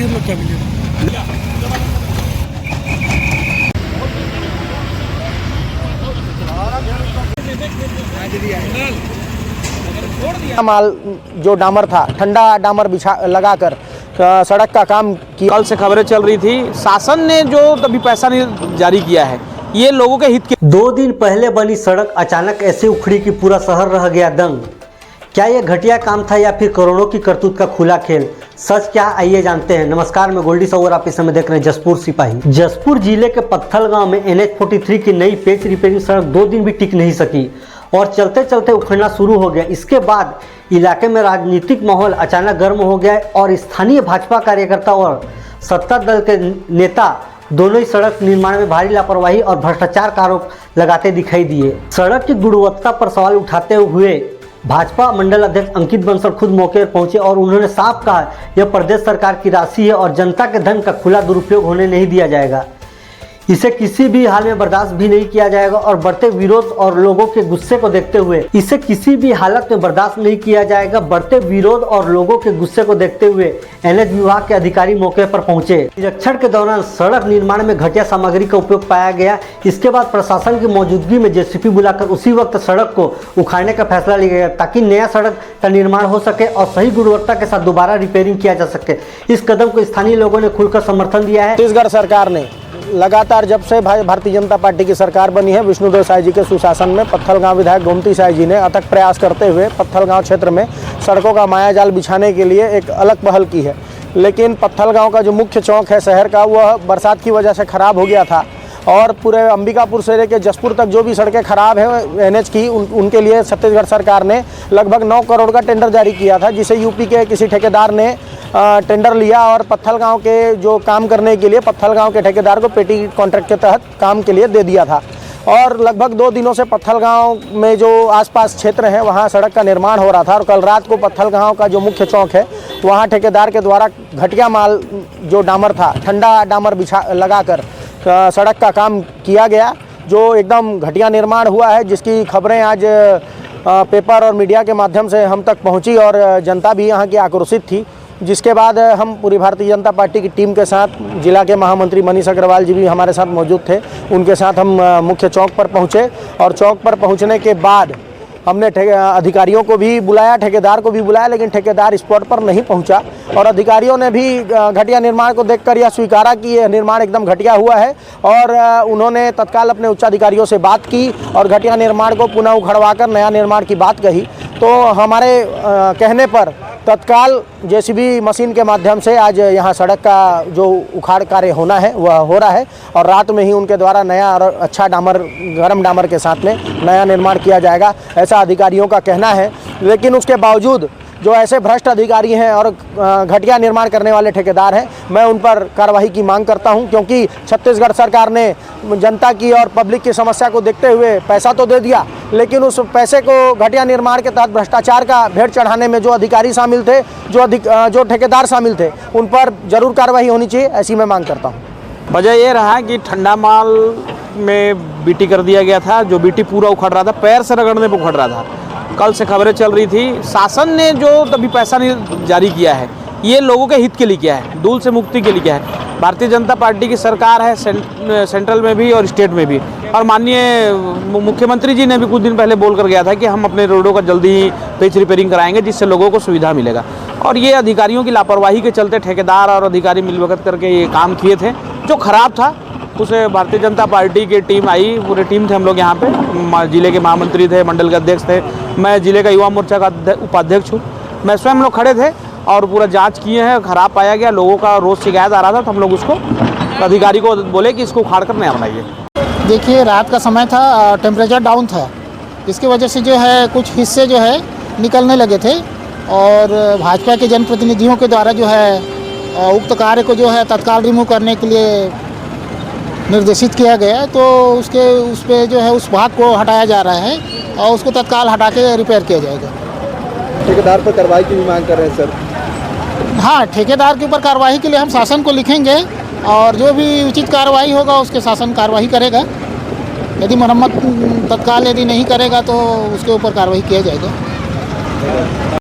Engineer लोग क्या मिलेगा। माल जो डामर था, ठंडा डामर बिछा लगाकर सड़क का काम किया। कल से खबरें चल रही थी, शासन ने जो अभी पैसा नहीं जारी किया है, ये लोगों के हित के। 2 दिन पहले बनी सड़क अचानक ऐसे उखड़ी कि पूरा शहर रह गया दंग। क्या ये घटिया काम था या फिर करोड़ों की करतूत का खुला खेल? सच क्या, आइए जानते हैं। नमस्कार, मैं गोल्डी सौर, आप इस समय देख रहे हैं जसपुर सिपाही। जसपुर जिले के पत्थल गांव में NH43 की नई पेच रिपेयरिंग सड़क 2 दिन भी टिक नहीं सकी और चलते चलते उखड़ना शुरू हो गया। इसके बाद इलाके में राजनीतिक माहौल अचानक गर्म हो गया और स्थानीय भाजपा कार्यकर्ता और सत्ता दल के नेता दोनों ही सड़क निर्माण में भारी लापरवाही और भ्रष्टाचार का आरोप लगाते दिखाई दिए। सड़क की गुणवत्ता पर सवाल उठाते हुए भाजपा मंडल अध्यक्ष अंकित बंसल खुद मौके पर पहुंचे और उन्होंने साफ कहा, यह प्रदेश सरकार की राशि है और जनता के धन का खुला दुरुपयोग होने नहीं दिया जाएगा। इसे किसी भी हाल में बर्दाश्त भी नहीं किया जाएगा और बढ़ते विरोध और लोगों के गुस्से को देखते हुए इसे किसी भी हालत में बर्दाश्त नहीं किया जाएगा। बढ़ते विरोध और लोगों के गुस्से को देखते हुए NH विभाग के अधिकारी मौके पर पहुंचे। निरीक्षण के दौरान सड़क निर्माण में घटिया सामग्री का उपयोग पाया गया। इसके बाद प्रशासन की मौजूदगी में JCB बुलाकर उसी वक्त सड़क को उखाड़ने का फैसला लिया गया ताकि नया सड़क का निर्माण हो सके और सही गुणवत्ता के साथ दोबारा रिपेयरिंग किया जा सके। इस कदम को स्थानीय लोगों ने खुलकर समर्थन दिया है। छत्तीसगढ़ सरकार ने लगातार जब से भारतीय जनता पार्टी की सरकार बनी है, विष्णुदेव साय जी के सुशासन में पत्थलगांव विधायक गोमती साय जी ने अथक प्रयास करते हुए पत्थलगांव क्षेत्र में सड़कों का मायाजाल बिछाने के लिए एक अलग पहल की है। लेकिन पत्थलगांव का जो मुख्य चौक है शहर का, वह बरसात की वजह से ख़राब हो गया था और पूरे अंबिकापुर से लेकर जसपुर तक जो भी सड़कें खराब है NH की, उनके लिए छत्तीसगढ़ सरकार ने लगभग 9 करोड़ का टेंडर जारी किया था, जिसे यूपी के किसी ठेकेदार ने टेंडर लिया और पत्थलगांव के जो काम करने के लिए पत्थलगांव के ठेकेदार को पेटी कॉन्ट्रैक्ट के तहत काम के लिए दे दिया था। और लगभग 2 दिनों से पत्थलगांव में जो आसपास क्षेत्र हैं वहाँ सड़क का निर्माण हो रहा था और कल रात को पत्थलगांव का जो मुख्य चौक है वहाँ ठेकेदार के द्वारा घटिया माल जो डामर था, ठंडा डामर बिछा लगाकर सड़क का काम किया गया, जो एकदम घटिया निर्माण हुआ है, जिसकी खबरें आज पेपर और मीडिया के माध्यम से हम तक पहुंची और जनता भी यहाँ की आक्रोशित थी। जिसके बाद हम पूरी भारतीय जनता पार्टी की टीम के साथ, जिला के महामंत्री मनीष अग्रवाल जी भी हमारे साथ मौजूद थे, उनके साथ हम मुख्य चौक पर पहुँचे और चौक पर पहुँचने के बाद हमने अधिकारियों को भी बुलाया, ठेकेदार को भी बुलाया, लेकिन ठेकेदार स्पॉट पर नहीं पहुंचा और अधिकारियों ने भी घटिया निर्माण को देखकर यह स्वीकारा कि यह निर्माण एकदम घटिया हुआ है और उन्होंने तत्काल अपने उच्चाधिकारियों से बात की और घटिया निर्माण को पुनः उखड़वाकर नया निर्माण की बात कही। तो हमारे कहने पर तत्काल JCB मशीन के माध्यम से आज यहाँ सड़क का जो उखाड़ कार्य होना है वह हो रहा है और रात में ही उनके द्वारा नया और अच्छा डामर, गर्म डामर के साथ में नया निर्माण किया जाएगा, ऐसा अधिकारियों का कहना है। लेकिन उसके बावजूद जो ऐसे भ्रष्ट अधिकारी हैं और घटिया निर्माण करने वाले ठेकेदार हैं, मैं उन पर कार्रवाई की मांग करता हूं, क्योंकि छत्तीसगढ़ सरकार ने जनता की और पब्लिक की समस्या को देखते हुए पैसा तो दे दिया, लेकिन उस पैसे को घटिया निर्माण के तहत भ्रष्टाचार का भेंट चढ़ाने में जो अधिकारी शामिल थे, जो ठेकेदार शामिल थे, उन पर जरूर कार्रवाई होनी चाहिए, ऐसी मैं मांग करता हूँ। वजह ये रहा कि ठंडा माल में बीटी कर दिया गया था, जो बीटी पूरा उखड़ रहा था, पैर से रगड़ने पर उखड़ रहा था। कल से खबरें चल रही थी, शासन ने जो अभी पैसा नहीं जारी किया है, ये लोगों के हित के लिए किया है, धूल से मुक्ति के लिए किया है। भारतीय जनता पार्टी की सरकार है सेंट्रल में भी और स्टेट में भी, और माननीय मुख्यमंत्री जी ने भी कुछ दिन पहले बोल कर गया था कि हम अपने रोडों का जल्दी ही पेच रिपेयरिंग कराएंगे, जिससे लोगों को सुविधा मिलेगा। और ये अधिकारियों की लापरवाही के चलते ठेकेदार और अधिकारी मिलभगत करके ये काम किए थे, जो खराब था। उसे भारतीय जनता पार्टी की टीम आई, पूरी टीम थे हम लोग यहाँ पे, जिले के महामंत्री थे, मंडल के अध्यक्ष थे, मैं जिले का युवा मोर्चा का उपाध्यक्ष हूँ, मैं स्वयं हम लोग खड़े थे और पूरा जांच किए हैं। खराब पाया गया, लोगों का रोज शिकायत आ रहा था, तो हम लोग उसको अधिकारी को बोले कि इसको उखाड़ कर नया बनाइए। देखिए, रात का समय था, टेम्परेचर डाउन था, इसकी वजह से जो है कुछ हिस्से जो है निकलने लगे थे और भाजपा के जनप्रतिनिधियों के द्वारा जो है उक्त कार्य को जो है तत्काल रिमूव करने के लिए निर्देशित किया गया। तो उस पर जो है उस भाग को हटाया जा रहा है और उसको तत्काल हटा के रिपेयर किया जाएगा। ठेकेदार पर कार्रवाई की भी मांग कर रहे हैं सर। हाँ, ठेकेदार के ऊपर कार्रवाई के लिए हम शासन को लिखेंगे और जो भी उचित कार्रवाई होगा उसके शासन कार्रवाई करेगा। यदि मरम्मत तत्काल यदि नहीं करेगा तो उसके ऊपर कार्रवाई किया जाएगा।